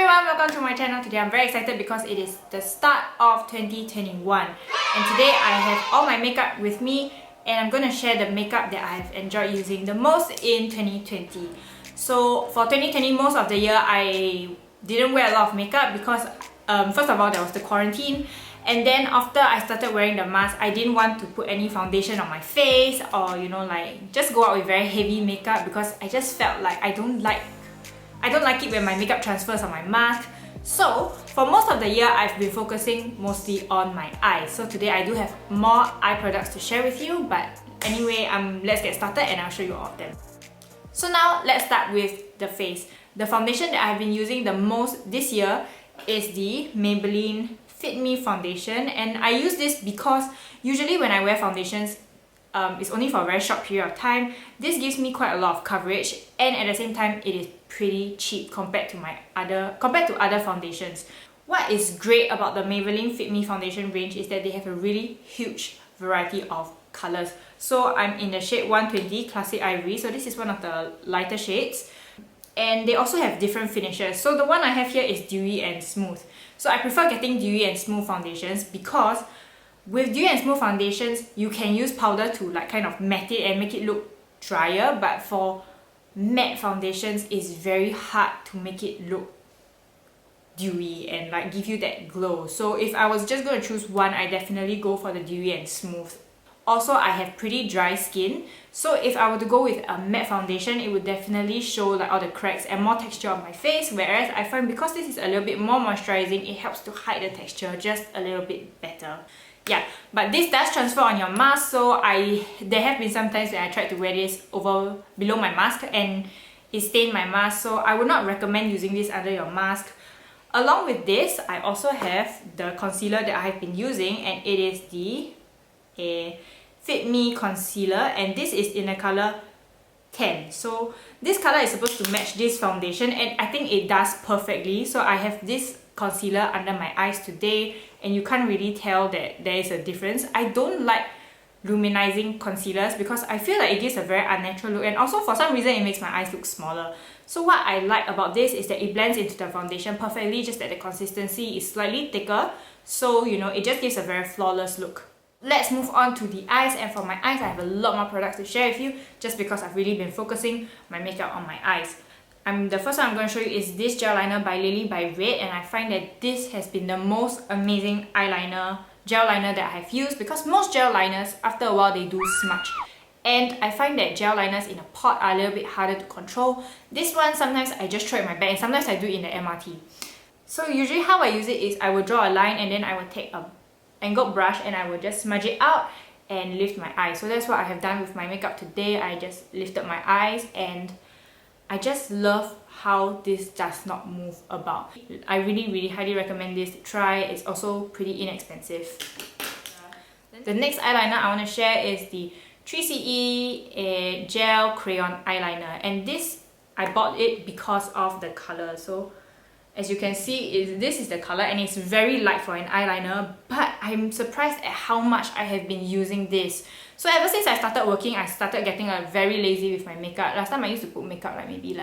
everyone, welcome to my channel. Today I'm very excited because it is the start of 2021 and today I have all my makeup with me and I'm going to share the makeup that I've enjoyed using the most in 2020. So for 2020, most of the year I didn't wear a lot of makeup because first of all there was the quarantine, and then after I started wearing the mask, I didn't want to put any foundation on my face or like just go out with very heavy makeup because I just felt like I don't like it when my makeup transfers on my mask. So for most of the year, I've been focusing mostly on my eyes. So today I do have more eye products to share with you, but anyway, let's get started and I'll show you all of them. So now let's start with the face. The foundation that I've been using the most this year is the Maybelline Fit Me foundation, and I use this because usually when I wear foundations, it's only for a very short period of time. This gives me quite a lot of coverage and at the same time it is pretty cheap compared to other foundations. What is great about the Maybelline Fit Me foundation range is that they have a really huge variety of colors. So I'm in the shade 120 Classic Ivory, so this is one of the lighter shades. And they also have different finishes. So the one I have here is Dewy and Smooth. So I prefer getting Dewy and Smooth foundations because with Dewy and Smooth foundations, you can use powder to like kind of matte it and make it look drier, but for matte foundations, it's very hard to make it look dewy and like give you that glow. So if I was just going to choose one, I definitely go for the Dewy and Smooth. Also, I have pretty dry skin, so if I were to go with a matte foundation, it would definitely show like all the cracks and more texture on my face, whereas I find because this is a little bit more moisturizing, it helps to hide the texture just a little bit better. Yeah, but this does transfer on your mask, so there have been some times when I tried to wear this below my mask and it stained my mask, so I would not recommend using this under your mask. Along with this, I also have the concealer that I have been using, and it is the Fit Me concealer, and this is in the color 10. So this color is supposed to match this foundation and I think it does perfectly. So I have this concealer under my eyes today and you can't really tell that there is a difference. I don't like luminizing concealers because I feel like it gives a very unnatural look, and also for some reason it makes my eyes look smaller. So what I like about this is that it blends into the foundation perfectly, just that the consistency is slightly thicker, so it just gives a very flawless look. Let's move on to the eyes, and for my eyes I have a lot more products to share with you just because I've really been focusing my makeup on my eyes. The first one I'm going to show you is this gel liner by lilybyred, and I find that this has been the most amazing gel liner that I have used because most gel liners, after a while, they do smudge. And I find that gel liners in a pot are a little bit harder to control. This one, sometimes I just throw it in my bag and sometimes I do it in the MRT. So usually how I use it is I will draw a line and then I will take a angled brush and I will just smudge it out and lift my eyes. So that's what I have done with my makeup today. I just lifted my eyes and I just love how this does not move about. I really highly recommend this to try. It's also pretty inexpensive. The next eyeliner I want to share is the 3CE Gel Crayon Eyeliner, and this I bought it because of the color. So as you can see, this is the color and it's very light for an eyeliner, but I'm surprised at how much I have been using this. So ever since I started working, I started getting very lazy with my makeup. Last time I used to put makeup like maybe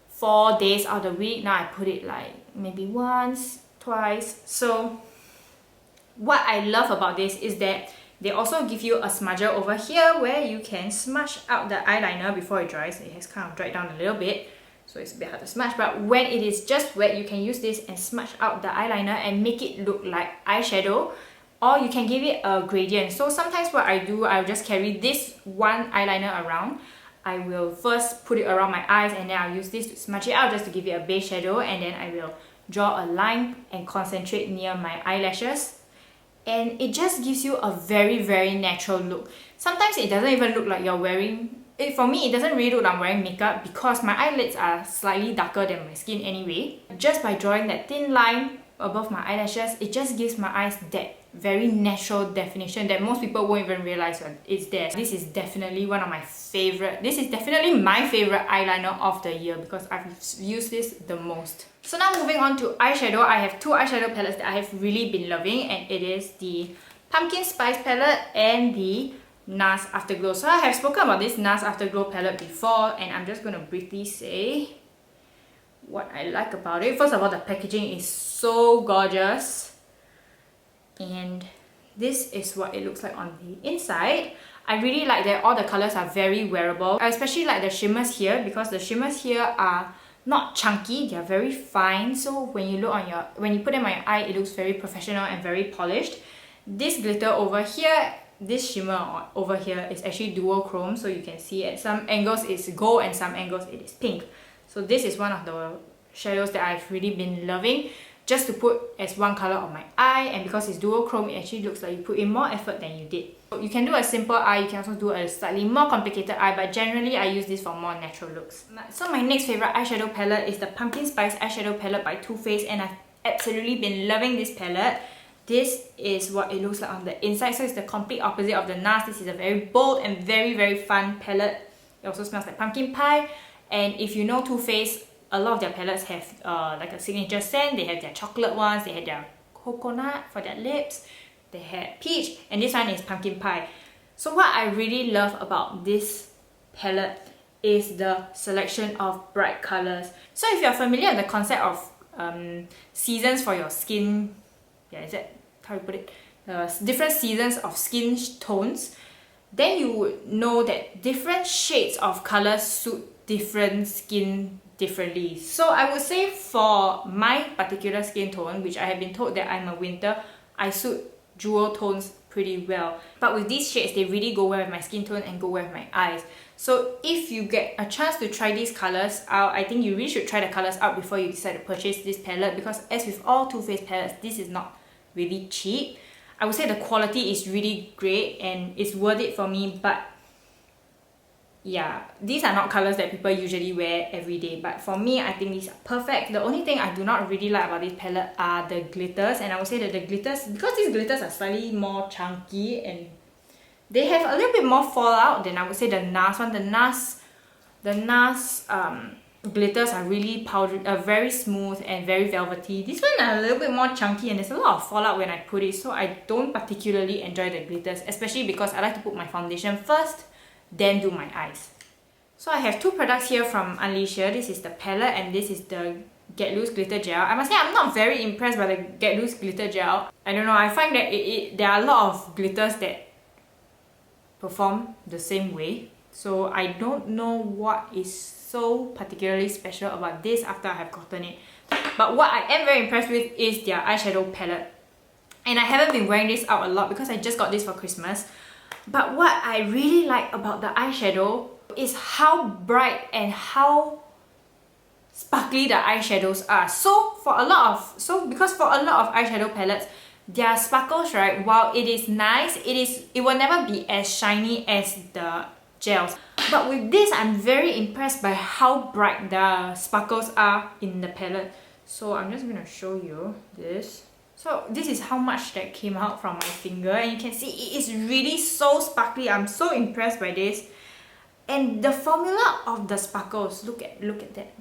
4 days out of the week. Now I put it like maybe once, twice. So what I love about this is that they also give you a smudger over here where you can smudge out the eyeliner before it dries. It has kind of dried down a little bit, so it's a bit hard to smudge, but when it is just wet, you can use this and smudge out the eyeliner and make it look like eyeshadow, or you can give it a gradient. So sometimes what I do, I'll just carry this one eyeliner around. I will first put it around my eyes and then I'll use this to smudge it out just to give it a base shadow, and then I will draw a line and concentrate near my eyelashes. And it just gives you a very natural look. Sometimes it doesn't even look like you're wearing for me, it doesn't really look like I'm wearing makeup because my eyelids are slightly darker than my skin anyway. Just by drawing that thin line above my eyelashes, it just gives my eyes that very natural definition that most people won't even realize when it's there. This is definitely one of my favorite. This is definitely my favorite eyeliner of the year because I've used this the most. So now moving on to eyeshadow, I have two eyeshadow palettes that I have really been loving, and it is the Pumpkin Spice palette and the NARS Afterglow. So I have spoken about this NARS Afterglow palette before, and I'm just going to briefly say what I like about it. First of all, the packaging is so gorgeous. And this is what it looks like on the inside. I really like that all the colors are very wearable. I especially like the shimmers here because the shimmers here are not chunky, they are very fine. So when you put them on your eye, it looks very professional and very polished. This glitter over here, this shimmer over here is actually duochrome, so you can see at some angles it's gold and some angles it is pink. So this is one of the shadows that I've really been loving, just to put as one color on my eye, and because it's duochrome, it actually looks like you put in more effort than you did. So you can do a simple eye, you can also do a slightly more complicated eye, but generally I use this for more natural looks. So my next favorite eyeshadow palette is the Pumpkin Spice Eyeshadow Palette by Too Faced, and I've absolutely been loving this palette. This is what it looks like on the inside, so it's the complete opposite of the NARS. This is a very bold and very fun palette. It also smells like pumpkin pie, and if you know Too Faced, a lot of their palettes have like a signature scent. They have their chocolate ones, they have their coconut for their lips, they had peach, and this one is pumpkin pie. So what I really love about this palette is the selection of bright colors. So if you're familiar with the concept of seasons for your skin, yeah, is that how you put it? Different seasons of skin tones, then you would know that different shades of colors suit different skin differently. So I would say for my particular skin tone, which I have been told that I'm a winter, I suit jewel tones pretty well. But with these shades, they really go well with my skin tone and go well with my eyes. So if you get a chance to try these colors out, I think you really should try the colors out before you decide to purchase this palette, because as with all Too Faced palettes, this is not really cheap. I would say the quality is really great and it's worth it for me, but yeah, these are not colors that people usually wear every day, but for me, I think these are perfect. The only thing I do not really like about this palette are the glitters, and I would say that the glitters, because these glitters are slightly more chunky and they have a little bit more fallout than I would say the NARS one. The NARS glitters are really powdery, very smooth and very velvety. This one are a little bit more chunky and there's a lot of fallout when I put it, so I don't particularly enjoy the glitters, especially because I like to put my foundation first, then do my eyes. So I have two products here from UNLEASHIA. This is the palette and this is the Get Loose Glitter Gel. I must say I'm not very impressed by the Get Loose Glitter Gel. I don't know, I find that there are a lot of glitters that perform the same way. So I don't know what is so particularly special about this after I have gotten it. But what I am very impressed with is their eyeshadow palette. And I haven't been wearing this out a lot because I just got this for Christmas. But what I really like about the eyeshadow is how bright and how sparkly the eyeshadows are. Because for a lot of eyeshadow palettes, their sparkles, right, while it is nice, it will never be as shiny as the gels. But with this, I'm very impressed by how bright the sparkles are in the palette. So I'm just gonna show you this. So this is how much that came out from my finger, and you can see it is really so sparkly. I'm so impressed by this. And the formula of the sparkles, look at that.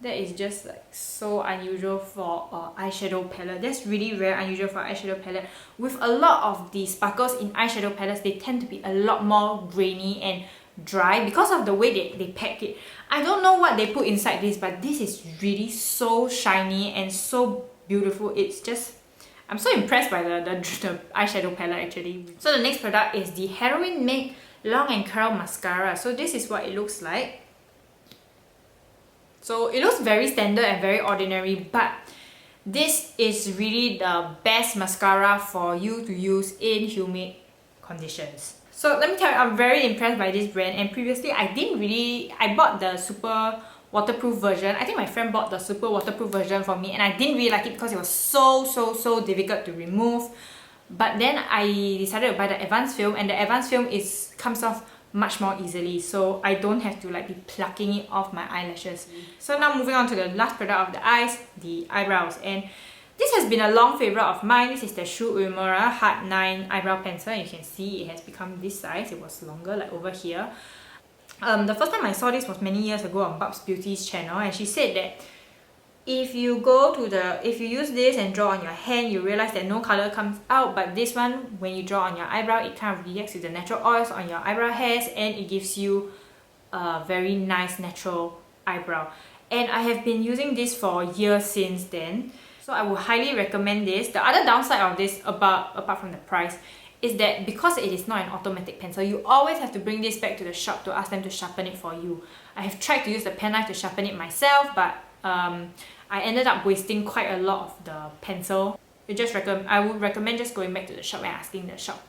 That is just like so unusual for an eyeshadow palette. That's really rare, unusual for an eyeshadow palette. With a lot of the sparkles in eyeshadow palettes, they tend to be a lot more grainy and dry because of the way they pack it. I don't know what they put inside this, but this is really so shiny and so beautiful. It's just, I'm so impressed by the eyeshadow palette actually. So the next product is the Heroine Make Long and Curl Mascara. So this is what it looks like. So it looks very standard and very ordinary, but this is really the best mascara for you to use in humid conditions. So let me tell you, I'm very impressed by this brand, and previously I bought the super waterproof version. I think my friend bought the super waterproof version for me and I didn't really like it because it was so difficult to remove. But then I decided to buy the advanced film, and the advanced film comes off much more easily, so I don't have to like be plucking it off my eyelashes. So now moving on to the last product of the eyes, the eyebrows, and this has been a long favorite of mine. This is the Uemura Hard 9 eyebrow pencil. You can see it has become this size. It was longer, like over here. The first time I saw this was many years ago on Bub's Beauty's channel, and she said that if you use this and draw on your hand, you realize that no color comes out, but this one, when you draw on your eyebrow, it kind of reacts with the natural oils on your eyebrow hairs and it gives you a very nice natural eyebrow. and I have been using this for years since then. So I would highly recommend this. The other downside of this, apart from the price, is that because it is not an automatic pencil, you always have to bring this back to the shop to ask them to sharpen it for you. I have tried to use the pen knife to sharpen it myself, but I ended up wasting quite a lot of the pencil. I would recommend just going back to the shop and asking the shop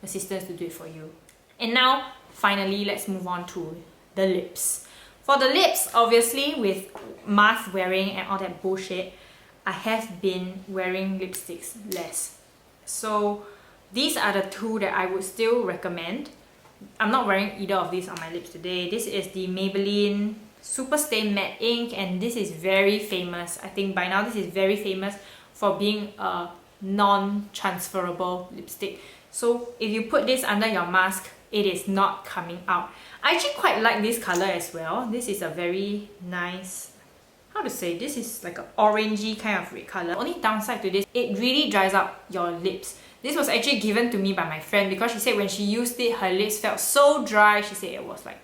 assistants to do it for you. And now, finally, let's move on to the lips. For the lips, obviously, with mask wearing and all that bullshit, I have been wearing lipsticks less. So these are the two that I would still recommend. I'm not wearing either of these on my lips today. This is the Maybelline Superstay Matte Ink, and this is very famous. I think by now this is very famous for being a non-transferable lipstick. So if you put this under your mask, it is not coming out. I actually quite like this color as well. This is a very nice, how to say, this is like an orangey kind of red color. Only downside to this, it really dries out your lips. This was actually given to me by my friend because she said when she used it, her lips felt so dry. She said it was like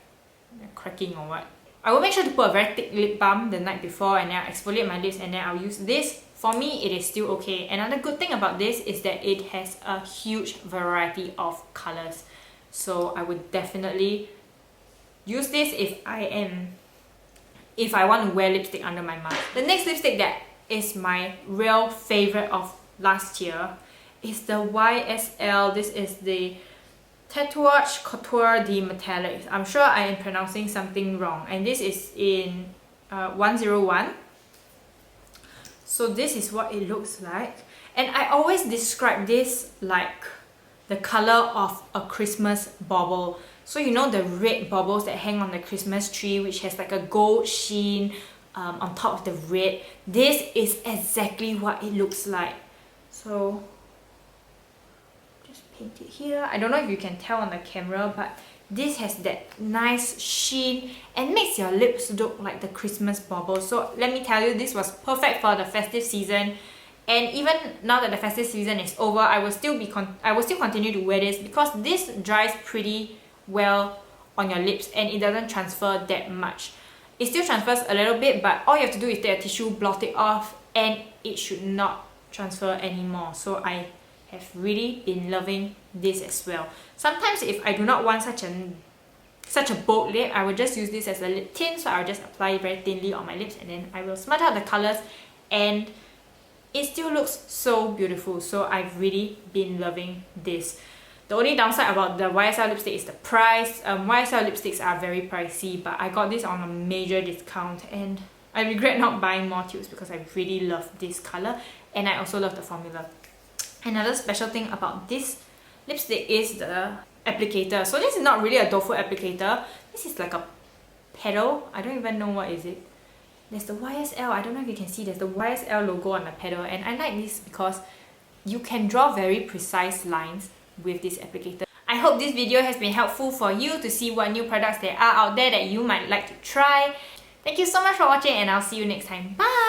cracking or what. I will make sure to put a very thick lip balm the night before, and then I'll exfoliate my lips, and then I'll use this. For me, it is still okay. Another good thing about this is that it has a huge variety of colors. So I would definitely use this if I want to wear lipstick under my mask. The next lipstick that is my real favorite of last year is the YSL. This is the Tatouage Couture de Metallics. I'm sure I am pronouncing something wrong. And this is in 101. So this is what it looks like. And I always describe this like the color of a Christmas bauble. So you know the red baubles that hang on the Christmas tree, which has like a gold sheen on top of the red. This is exactly what it looks like. So just paint it here. I don't know if you can tell on the camera, but this has that nice sheen and makes your lips look like the Christmas bauble. So let me tell you, this was perfect for the festive season. And even now that the festive season is over, I will still continue to wear this because this dries pretty well on your lips and it doesn't transfer that much. It still transfers a little bit, but all you have to do is take a tissue, blot it off, and it should not transfer anymore. So I have really been loving this as well. Sometimes if I do not want such a bold lip, I will just use this as a lip tint. So I'll just apply it very thinly on my lips, and then I will smudge out the colors, and it still looks so beautiful. So I've really been loving this. The only downside about the YSL lipstick is the price. YSL lipsticks are very pricey, but I got this on a major discount, and I regret not buying more tubes because I really love this color, and I also love the formula. Another special thing about this lipstick is the applicator. So this is not really a doe foot applicator. This is like a pedal. I don't even know what is it. There's the YSL. I don't know if you can see. There's the YSL logo on the pedal, and I like this because you can draw very precise lines with this applicator. I hope this video has been helpful for you to see what new products there are out there that you might like to try. Thank you so much for watching, and I'll see you next time. Bye!